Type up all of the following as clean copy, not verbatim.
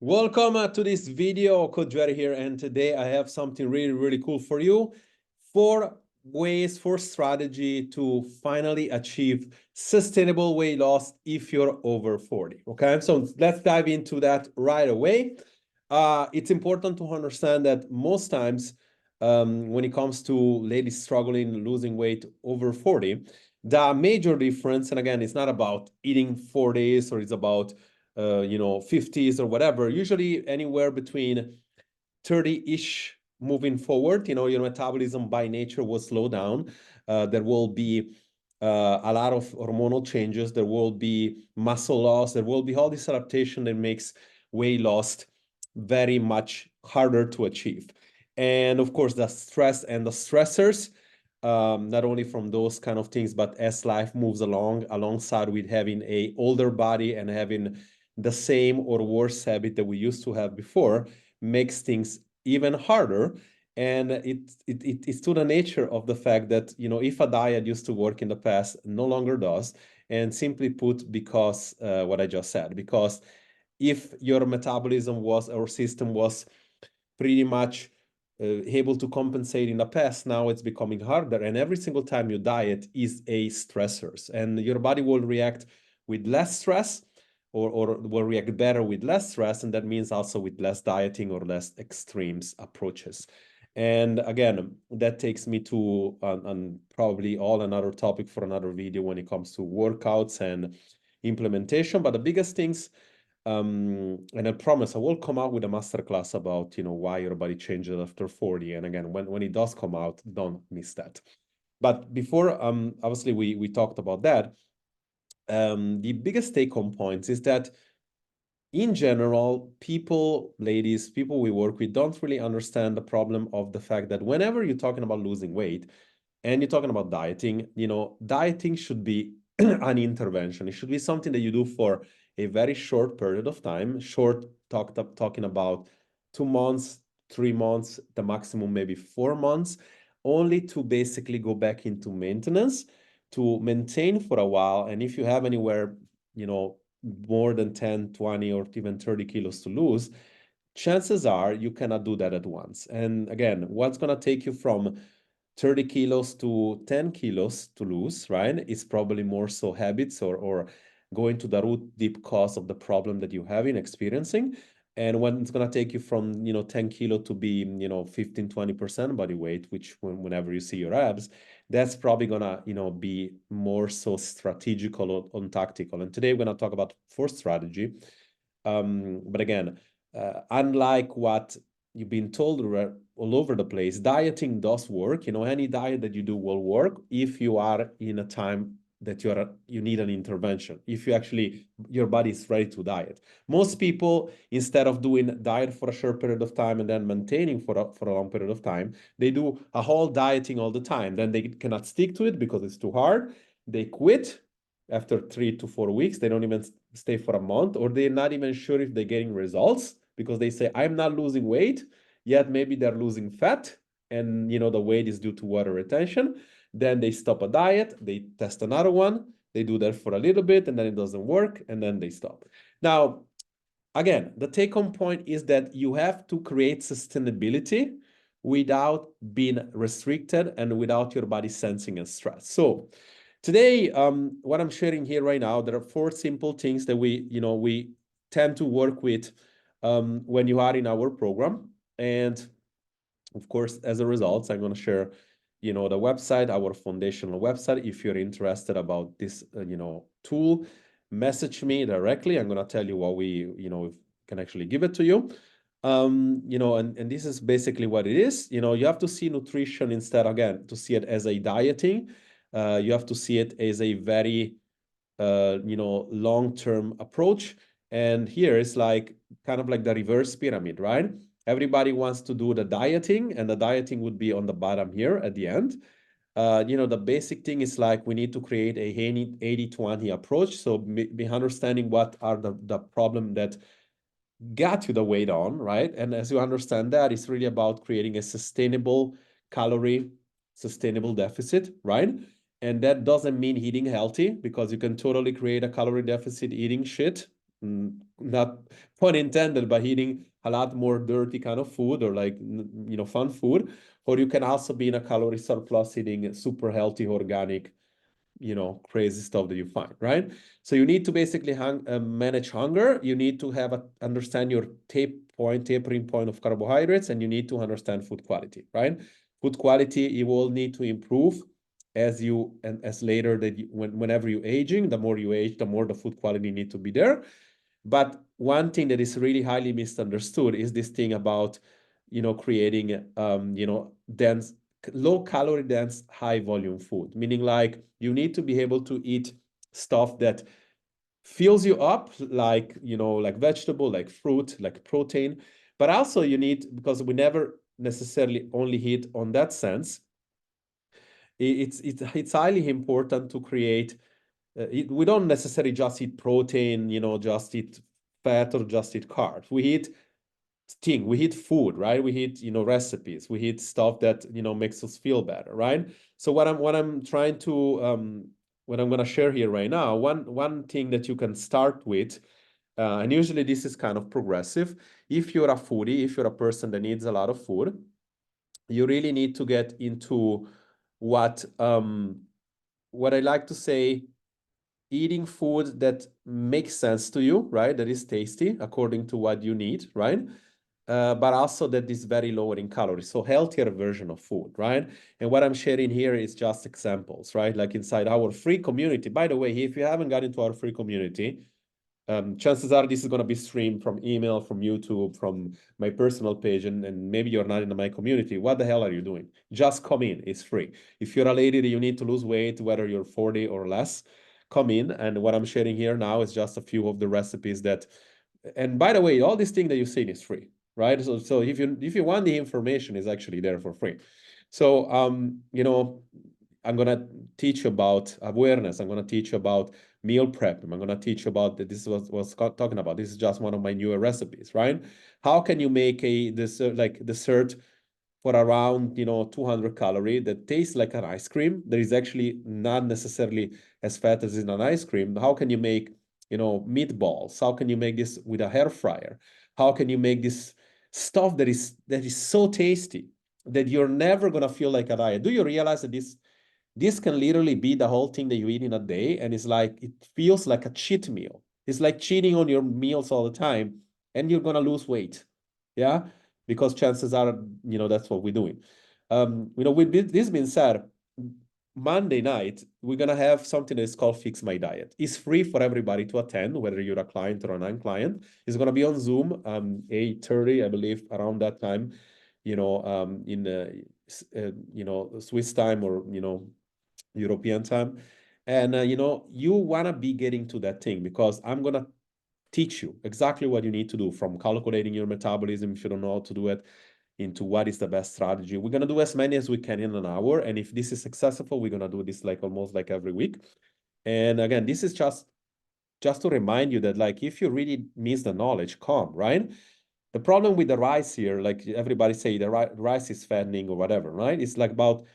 Welcome to this video. Coach Jerry here, and today I have something really cool for you. 4 strategy to finally achieve sustainable weight loss if you're over 40. Okay, so let's dive into that right away. It's important to understand that most times when it comes to ladies struggling losing weight over 40, the major difference, and again, it's not about eating 4 days or it's about 50s or whatever, usually anywhere between 30-ish moving forward. Your metabolism by nature will slow down. There will be a lot of hormonal changes. There will be muscle loss. There will be all this adaptation that makes weight loss very much harder to achieve. And of course, the stress and the stressors, not only from those kind of things, but as life moves along, alongside with having a older body and having the same or worse habit that we used to have before, makes things even harder. And it's to the nature of the fact that, if a diet used to work in the past, no longer does. And simply put, because what I just said, because if your metabolism was, or system was pretty much able to compensate in the past, now it's becoming harder. And every single time you diet is a stressor, and your body will react with less stress, or will react better with less stress. And that means also with less dieting or less extremes approaches. And again, that takes me to probably all another topic for another video when it comes to workouts and implementation. But the biggest things, and I promise I will come out with a masterclass about, why your body changes after 40. And again, when it does come out, don't miss that. But before, obviously we talked about that. The biggest take-home points is that in general, people we work with don't really understand the problem of the fact that whenever you're talking about losing weight and you're talking about dieting, dieting should be an intervention. It should be something that you do for a very short period of time, talking about 2 months, 3 months, the maximum maybe 4 months, only to basically go back into maintenance, to maintain for a while. And if you have anywhere, more than 10, 20, or even 30 kilos to lose, chances are you cannot do that at once. And again, what's going to take you from 30 kilos to 10 kilos to lose, right? It's probably more so habits, or going to the root deep cause of the problem that you have in experiencing. And when it's going to take you from, 10 kilo to be, 15, 20% body weight, which whenever you see your abs, that's probably going to, be more so strategical on tactical. And today we're going to talk about fourth strategy. But again, unlike what you've been told all over the place, dieting does work. Any diet that you do will work if you are in a time that you need an intervention, if your body is ready to diet. Most people, instead of doing diet for a short period of time and then maintaining for a long period of time, they do a whole dieting all the time. Then they cannot stick to it because it's too hard. They quit after 3 to 4 weeks. They don't even stay for a month, or they're not even sure if they're getting results, because they say, I'm not losing weight, yet maybe they're losing fat, and the weight is due to water retention. Then they stop a diet, they test another one, they do that for a little bit, and then it doesn't work, and then they stop. Now, again, the take-home point is that you have to create sustainability without being restricted and without your body sensing and stress. So today, what I'm sharing here right now, there are 4 simple things that we tend to work with when you are in our program. And of course, as a result, I'm going to share, the website, our foundational website. If you're interested about this, tool, message me directly. I'm going to tell you what we, can actually give it to you. And this is basically what it is. You have to see nutrition instead, again, to see it as a dieting. You have to see it as a very, long-term approach. And here it's like kind of like the reverse pyramid, right? Everybody wants to do the dieting, and the dieting would be on the bottom here at the end. The basic thing is like we need to create a 80-20 approach. So be understanding what are the problem that got you the weight on, right? And as you understand that, it's really about creating a sustainable deficit, right? And that doesn't mean eating healthy, because you can totally create a calorie deficit eating shit, not pun intended, but eating a lot more dirty kind of food or like, fun food. Or you can also be in a calorie surplus eating super healthy, organic, crazy stuff that you find, right? So you need to basically manage hunger. You need to understand your tapering point of carbohydrates, and you need to understand food quality, right? Food quality, you will need to improve as later whenever you're aging. The more you age, the more the food quality need to be there. But one thing that is really highly misunderstood is this thing about, creating, dense, low calorie dense, high volume food, meaning like you need to be able to eat stuff that fills you up, like, like vegetable, like fruit, like protein. But also you need, because we never necessarily only hit on that sense, it's highly important to create, we don't necessarily just eat protein, just eat fat or just eat carbs. We eat food, right? We eat, recipes. We eat stuff that, makes us feel better, right? So what I'm trying to, what I'm gonna share here right now, one thing that you can start with, and usually this is kind of progressive. If you're a foodie, if you're a person that needs a lot of food, you really need to get into what I like to say, eating food that makes sense to you, right? That is tasty according to what you need, right? But also that is very low in calories. So healthier version of food, right? And what I'm sharing here is just examples, right? Like inside our free community. By the way, if you haven't got into our free community, chances are this is going to be streamed from email, from YouTube, from my personal page, and maybe you're not in my community. What the hell are you doing? Just come in. It's free. If you're a lady that you need to lose weight, whether you're 40 or less, come in. And what I'm sharing here now is just a few of the recipes that, and by the way, all these things that you've seen is free, right? So if you want the information, is actually there for free. So I'm gonna teach you about awareness. I'm gonna teach you about meal prep. I'm gonna teach you about this was talking about. This is just one of my newer recipes, right? How can you make a dessert for around 200 calorie that tastes like an ice cream, that is actually not necessarily as fat as in an ice cream? How can you make meatballs? How can you make this with a hair fryer? How can you make this stuff that is so tasty that you're never gonna feel like a diet? Do you realize that this can literally be the whole thing that you eat in a day, and it's like it feels like a cheat meal? It's like cheating on your meals all the time, and you're gonna lose weight. Yeah, because chances are, that's what we're doing. With this being said, Monday night we're gonna have something that's called Fix My Diet. It's free for everybody to attend, whether you're a client or a non-client. It's gonna be on Zoom, 8:30, I believe, around that time, in Swiss time, or European time. And you want to be getting to that thing, because I'm going to teach you exactly what you need to do, from calculating your metabolism if you don't know how to do it, into what is the best strategy. We're going to do as many as we can in an hour, and if this is successful, we're going to do this like almost like every week. And again, this is just to remind you that, like, if you really miss the knowledge, come, right? The problem with the rice here, like everybody say the rice is fattening or whatever, right? It's like about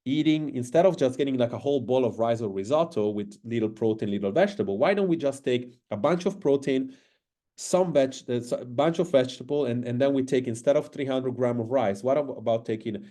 eating, instead of just getting like a whole bowl of rice or risotto with little protein, little vegetable, why don't we just take a bunch of protein, a bunch of vegetable, and then we take, instead of 300 grams of rice, what about taking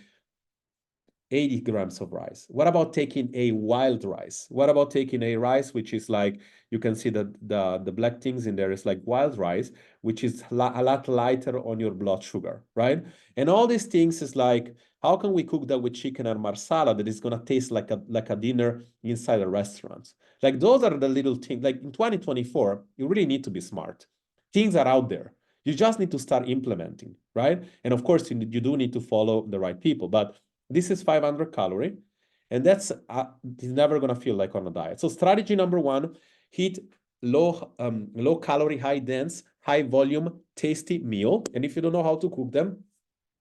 80 grams of rice? What about taking a wild rice? What about taking a rice which is like, you can see that the black things in there is like wild rice, which is a lot lighter on your blood sugar, right? And all these things is like, how can we cook that with chicken and marsala that is gonna taste like a dinner inside a restaurant? Like, those are the little things. Like, in 2024, you really need to be smart. Things are out there. You just need to start implementing, right? And of course, you do need to follow the right people, but this is 500 calorie, and that's it's never gonna feel like on a diet. So strategy number one: eat low calorie, high dense, high volume, tasty meal. And if you don't know how to cook them,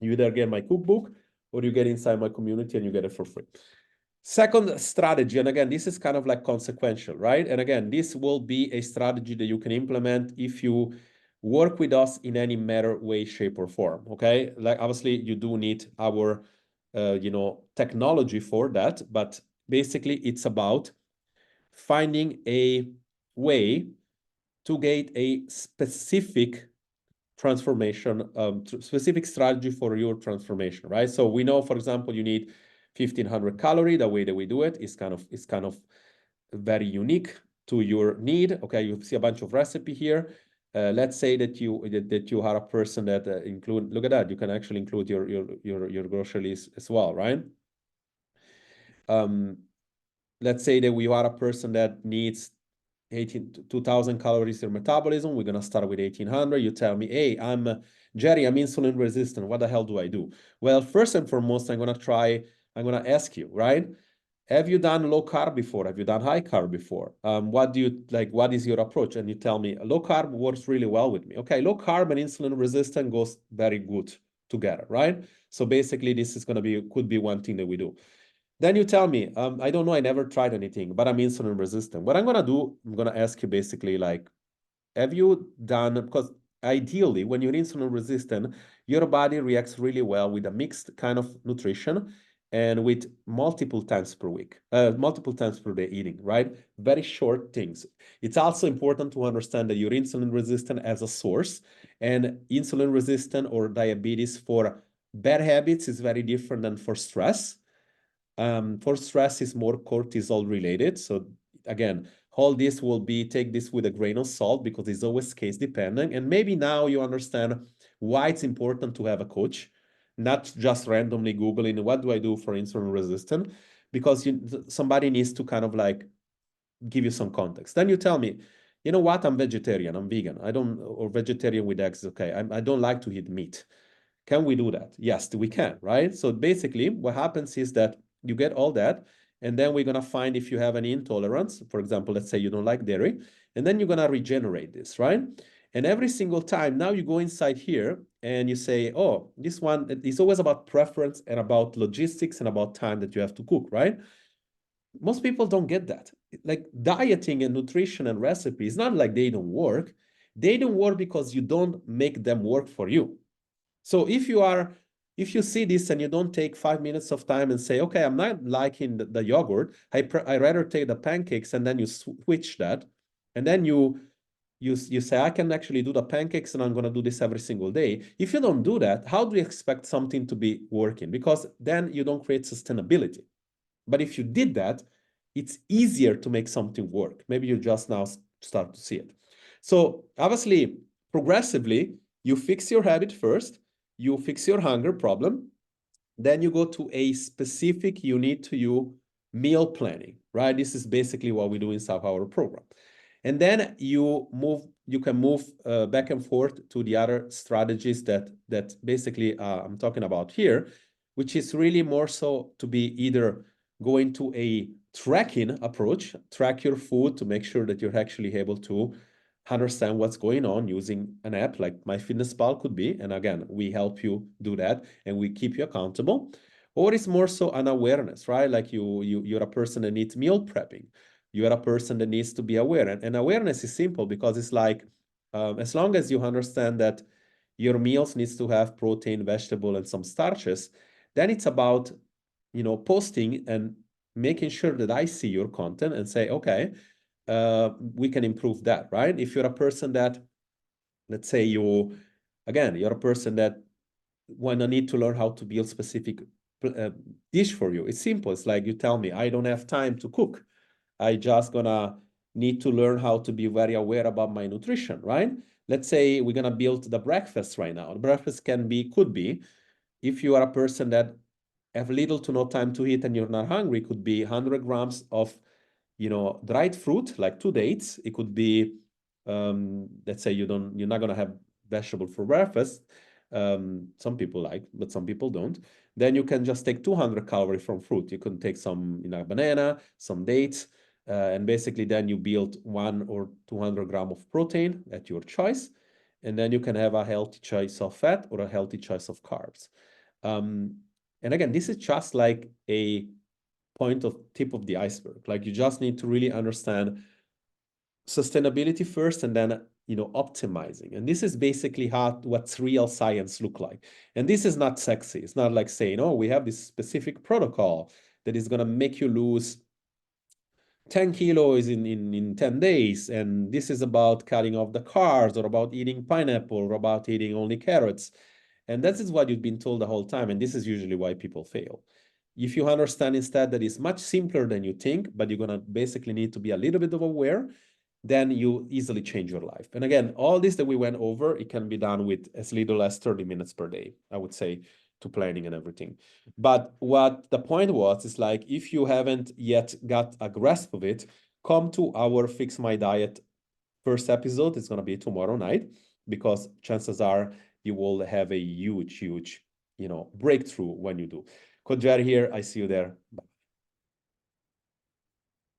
you either get my cookbook or you get inside my community and you get it for free. Second strategy, and again, this is kind of like consequential, right? And again, this will be a strategy that you can implement if you work with us in any matter, way, shape, or form. Okay, like obviously you do need our technology for that, but basically it's about finding a way to get a specific transformation, specific strategy for your transformation, right? So we know, for example, you need 1,500 calories. The way that we do it is kind of very unique to your need. Okay, you see a bunch of recipe here. Let's say that you are a person that include. Look at that. You can actually include your groceries as well, right? Let's say that we are a person that needs 2,000 calories in metabolism. We're gonna start with 1,800. You tell me, hey, Jerry, I'm insulin resistant. What the hell do I do? Well, first and foremost, I'm gonna ask you, right? Have you done low carb before? Have you done high carb before? What do you like? What is your approach? And you tell me low carb works really well with me. Okay, low carb and insulin resistant goes very good together, right? So basically, this is could be one thing that we do. Then you tell me, I don't know, I never tried anything, but I'm insulin resistant. What I'm gonna do, I'm gonna ask you basically like, have you done, because ideally when you're insulin resistant, your body reacts really well with a mixed kind of nutrition and with multiple times per week, multiple times per day eating, right? Very short things. It's also important to understand that you're insulin resistant as a source, and insulin resistant or diabetes for bad habits is very different than for stress. For stress is more cortisol related. So again, all this will be, take this with a grain of salt because it's always case dependent. And maybe now you understand why it's important to have a coach, not just randomly Googling, what do I do for insulin resistant? Because somebody needs to kind of like give you some context. Then you tell me, you know what, I'm vegetarian, I'm vegan, or vegetarian with eggs, okay, I don't like to eat meat. Can we do that? Yes, we can, right? So basically what happens is that you get all that, and then we're gonna find if you have any intolerance. For example, let's say you don't like dairy, and then you're gonna regenerate this, right? And every single time, now you go inside here and you say, oh, this one is always about preference and about logistics and about time that you have to cook, right? Most people don't get that. Like dieting and nutrition and recipes, not like they don't work. They don't work because you don't make them work for you. So if you see this and you don't take 5 minutes of time and say, okay, I'm not liking the yogurt, I rather take the pancakes, and then you switch that, and then you say, I can actually do the pancakes and I'm going to do this every single day. If you don't do that, how do you expect something to be working? Because then you don't create sustainability. But if you did that, it's easier to make something work. Maybe you just now start to see it. So obviously, progressively, you fix your habit first, you fix your hunger problem, then you go to a specific unit to you meal planning, right? This is basically what we do inside our program. And then you can move back and forth to the other strategies that basically I'm talking about here, which is really more so to be either going to a tracking approach, track your food to make sure that you're actually able to understand what's going on using an app like MyFitnessPal could be. And again, we help you do that and we keep you accountable. Or it's more so an awareness, right? Like you're a person that needs meal prepping. You're a person that needs to be aware. And awareness is simple because it's like, as long as you understand that your meals needs to have protein, vegetable, and some starches, then it's about, posting and making sure that I see your content and say, okay, we can improve that, right? If you're a person that, let's say you're a person that wanna need to learn how to build specific dish for you. It's simple. It's like you tell me, I don't have time to cook. I just gonna need to learn how to be very aware about my nutrition, right? Let's say we're gonna build the breakfast right now. The breakfast could be, if you are a person that have little to no time to eat and you're not hungry, could be 100 grams of dried fruit, like 2 dates. It could be, let's say you're not gonna have vegetable for breakfast. Some people like, but some people don't. Then you can just take 200 calories from fruit. You can take some, banana, some dates, and basically then you build 1 or 200 grams of protein at your choice. And then you can have a healthy choice of fat or a healthy choice of carbs. And again, this is just like a tip of the iceberg. Like you just need to really understand sustainability first and then optimizing. And this is basically what's real science look like. And this is not sexy. It's not like saying, oh, we have this specific protocol that is going to make you lose 10 kilos in 10 days, and this is about cutting off the carbs, or about eating pineapple, or about eating only carrots. And that is what you've been told the whole time, and this is usually why people fail. If you understand instead that it's much simpler than you think, but you're gonna basically need to be a little bit of aware, then you easily change your life. And again, all this that we went over, it can be done with as little as 30 minutes per day, I would say, to planning and everything. But what the point was is like, if you haven't yet got a grasp of it, come to our Fix My Diet first episode. It's going to be tomorrow night, because chances are you will have a huge, breakthrough when you do. Coach Jerry here. I see you there. Bye.